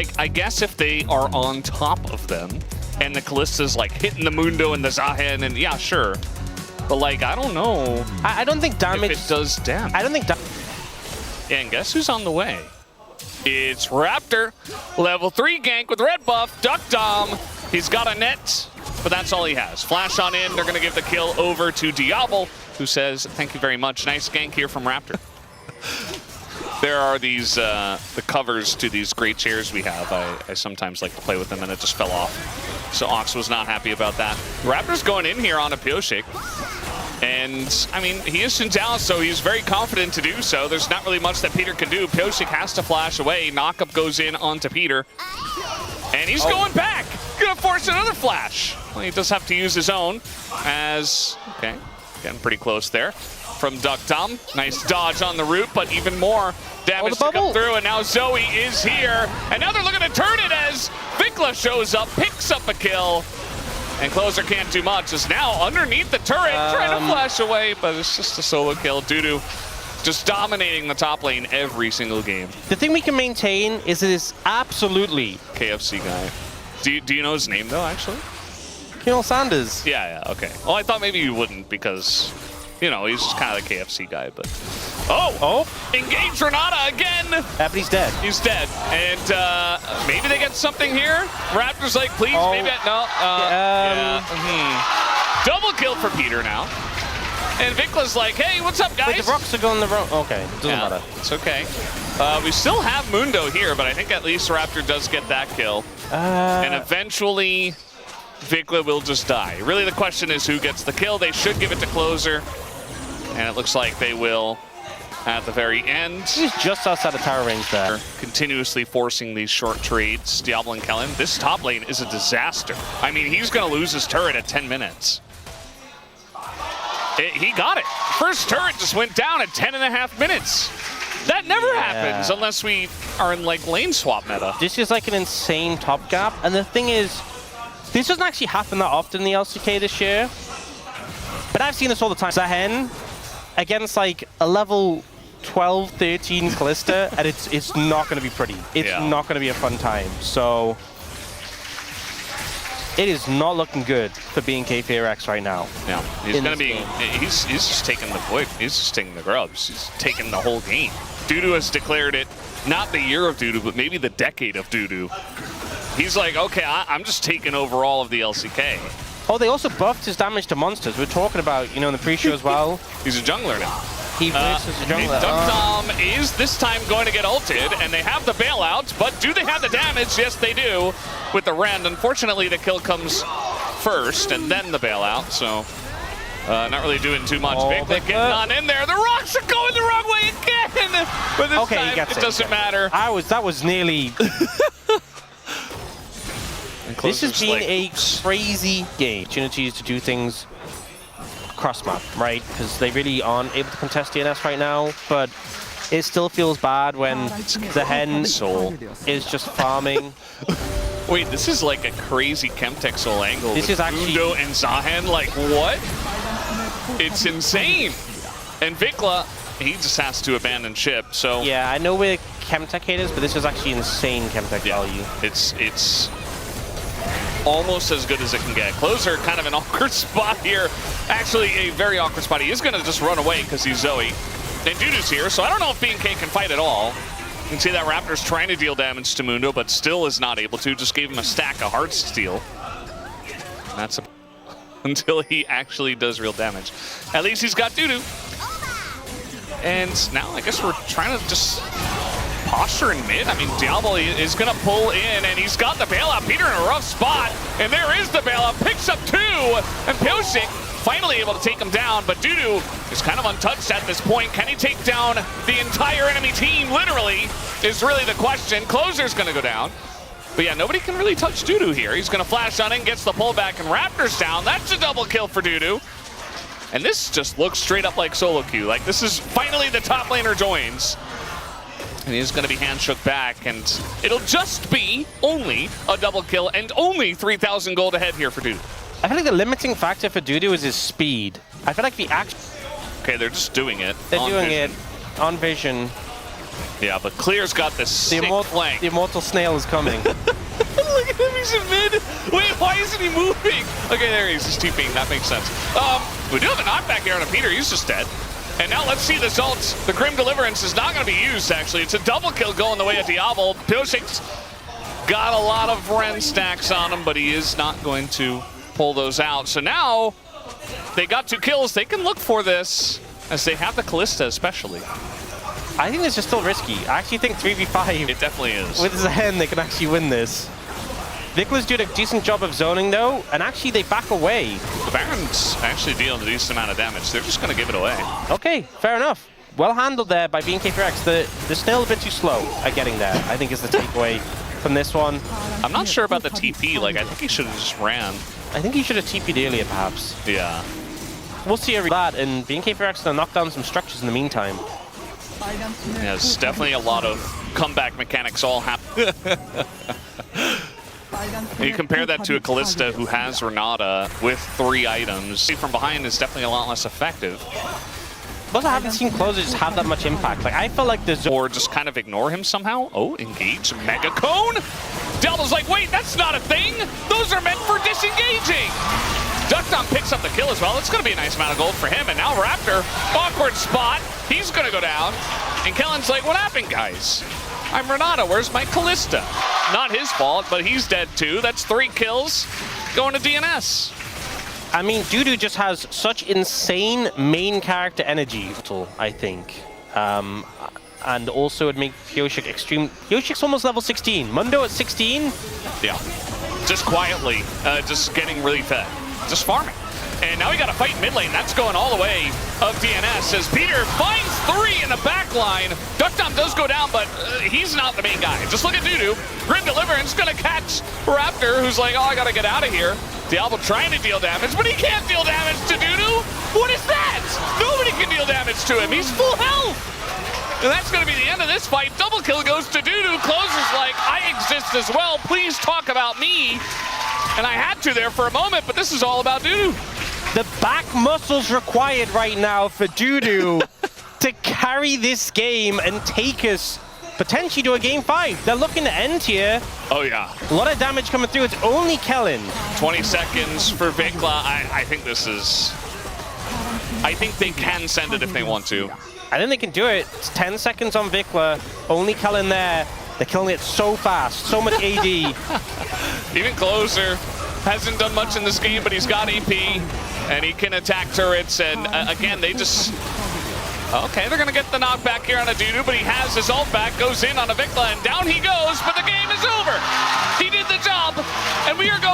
Like, I guess if they are on top of them, and the Kallista's like hitting the Mundo and the Zahen, and yeah, sure. But like, I don't know. I don't think damage... If it does damage. I don't think Yeah, and guess who's on the way? It's Raptor. Level 3 gank with red buff. deokdam. He's got a net, but that's all he has. Flash on in. They're going to give the kill over to Diable, who says, thank you very much. Nice gank here from Raptor. There are these, the covers to these great chairs we have. I sometimes like to play with them, and it just fell off. So Ox was not happy about that. Raptor's going in here on a Pyosik. And, I mean, he is in Dallas, so he's very confident to do so. There's not really much that Peter can do. Pyosik has to flash away. Knockup goes in onto Peter. And he's going back. Gonna force another flash. Well, he does have to use his own as, okay, getting pretty close there. From deokdam. Nice dodge on the route, but even more damage to come through. And now Zoe is here. And now they're looking to turn it as VicLa shows up, picks up a kill. And Clozer can't do much. Is now underneath the turret, trying to flash away, but it's just a solo kill. DuDu just dominating the top lane every single game. The thing we can maintain is it is absolutely... KFC guy. Do you know his name, though, actually? Colonel Sanders. Yeah, okay. Well, I thought maybe you wouldn't because, you know, he's just kind of the KFC guy, but... Oh! Engage Renata again! But he's dead. He's dead. And maybe they get something here? Raptor's like, please, maybe... No. Double kill for Peter now. And VicLa's like, hey, what's up, guys? Wait, the rocks are going the wrong... Okay, doesn't matter. It's okay. We still have Mundo here, but I think at least Raptor does get that kill. And eventually, VicLa will just die. Really, the question is who gets the kill. They should give it to Clozer. And it looks like they will at the very end. He's just outside of tower range there. Continuously forcing these short trades. Diable and Kellin. This top lane is a disaster. I mean, he's going to lose his turret at 10 minutes. He got it. First turret just went down at 10.5 minutes. That never happens unless we are in like lane swap meta. This is like an insane top gap. And the thing is, this doesn't actually happen that often in the LCK this year. But I've seen this all the time. Zahen against like a level 12, 13 Callista, and it's not going to be pretty. It's not going to be a fun time. So it is not looking good for BNK FEARX right now. Yeah, he's going to be. He's just taking the void. He's just taking the grubs. He's taking the whole game. DuDu has declared it not the year of DuDu, but maybe the decade of DuDu. He's like, okay, I'm just taking over all of the LCK. Oh, they also buffed his damage to monsters. We're talking about, you know, in the pre-show as well. He's a jungler now. He versus a jungler. deokdam is this time going to get ulted, and they have the bailout, but do they have the damage? Yes, they do, with the rend. Unfortunately, the kill comes first, and then the bailout, so not really doing too much. VicLa getting on in there. The rocks are going the wrong way again, but this time it doesn't matter. That was nearly... This has been a crazy game. Opportunities to do things cross-map, right? Because they really aren't able to contest DNS right now, but it still feels bad when the hen is just farming. Wait, this is like a crazy Chemtexel angle. This is actually Mundo and Zahen, like what? It's insane. And VicLa, he just has to abandon ship. So yeah, I know we're Chemtech haters, but this is actually insane Chemtech value. It's almost as good as it can get. Clozer kind of an awkward spot here. Actually, a very awkward spot. He is going to just run away because he's Zoe. And DuDu's here, so I don't know if BNK can fight at all. You can see that Raptor's trying to deal damage to Mundo, but still is not able to. Just gave him a stack of heart steel. That's until he actually does real damage. At least he's got DuDu. And now I guess we're trying to just posture in mid. I mean, Diable is going to pull in, and he's got the bailout. Peter in a rough spot, and there is the bailout. Picks up 2, and Pyosik finally able to take him down, but DuDu is kind of untouched at this point. Can he take down the entire enemy team, literally, is really the question. Clozer's going to go down. But yeah, nobody can really touch DuDu here. He's going to flash on in, gets the pullback, and Raptor's down. That's a double kill for DuDu. And this just looks straight up like solo queue. Like, this is finally the top laner joins. And he's going to be handshook back, and it'll just be only a double kill and only 3,000 gold ahead here for DuDu. I feel like the limiting factor for DuDu is his speed. I feel like the act... Okay, they're just doing it. They're doing it on vision. Yeah, but Clear's got this sick flank. The immortal snail is coming. Look at him, he's in mid. Wait, why isn't he moving? Okay, there he is, he's TPing, that makes sense. We do have a knockback here on a Peter, he's just dead. And now let's see this ult. The Grim Deliverance is not going to be used, actually. It's a double kill going the way of Diable. Pyosik's got a lot of Ren stacks on him, but he is not going to pull those out. So now they got 2 kills. They can look for this, as they have the Kalista especially. I think this is still risky. I actually think 3v5. It definitely is. With Zen, they can actually win this. VicLa's doing a decent job of zoning though, and actually they back away. The Baron's actually dealing a decent amount of damage. They're just going to give it away. Okay, fair enough. Well handled there by BNK FEARX. They're still a bit too slow at getting there, I think is the takeaway from this one. I'm not sure about the TP. Like, I think he should have just ran. I think he should have TP'd earlier, perhaps. Yeah. We'll see that, and BNK FEARX going to knock down some structures in the meantime. Yeah, there's definitely a lot of comeback mechanics all happen. You compare that to a Kalista who has Renata with 3 items. From behind is definitely a lot less effective. But I haven't seen Clozer just have that much impact. Like, I feel like the Or just kind of ignore him somehow. Oh, engage, Mega Cone. Diable's like, wait, that's not a thing. Those are meant for disengaging. deokdam picks up the kill as well. It's going to be a nice amount of gold for him. And now Raptor, awkward spot. He's going to go down. And Kellin's like, what happened, guys? I'm Renata, where's my Kalista? Not his fault, but he's dead too. That's 3 kills going to DNS. I mean, DuDu just has such insane main character energy, I think. And also would make Pyosik extreme. Pyosik's almost level 16. Mundo at 16? Yeah. Just quietly, just getting really fed. Just farming. And now we got a fight in mid lane. That's going all the way of DNS as Peter finds 3 in the back line. deokdam does go down, but he's not the main guy. Just look at DuDu. Grim Deliverance gonna catch Raptor, who's like, oh, I gotta get out of here. Diable trying to deal damage, but he can't deal damage to DuDu. What is that? Nobody can deal damage to him. He's full health. And that's gonna be the end of this fight. Double kill goes to DuDu. Clozer's like, I exist as well. Please talk about me. And I had to there for a moment, but this is all about DuDu. The back muscles required right now for DuDu to carry this game and take us potentially to a game 5. They're looking to end here. Oh, yeah. A lot of damage coming through. It's only Kellin. 20 seconds for VicLa. I think this is... I think they can send it if they want to. I think they can do it. It's 10 seconds on VicLa. Only Kellin there. They're killing it so fast. So much AD. Even Clozer hasn't done much in this game, but he's got EP. And he can attack turrets. And again, they just... Okay, they're going to get the knockback here on a DuDu, but he has his ult back, goes in on a VicLa, and down he goes, but the game is over. He did the job, and we are going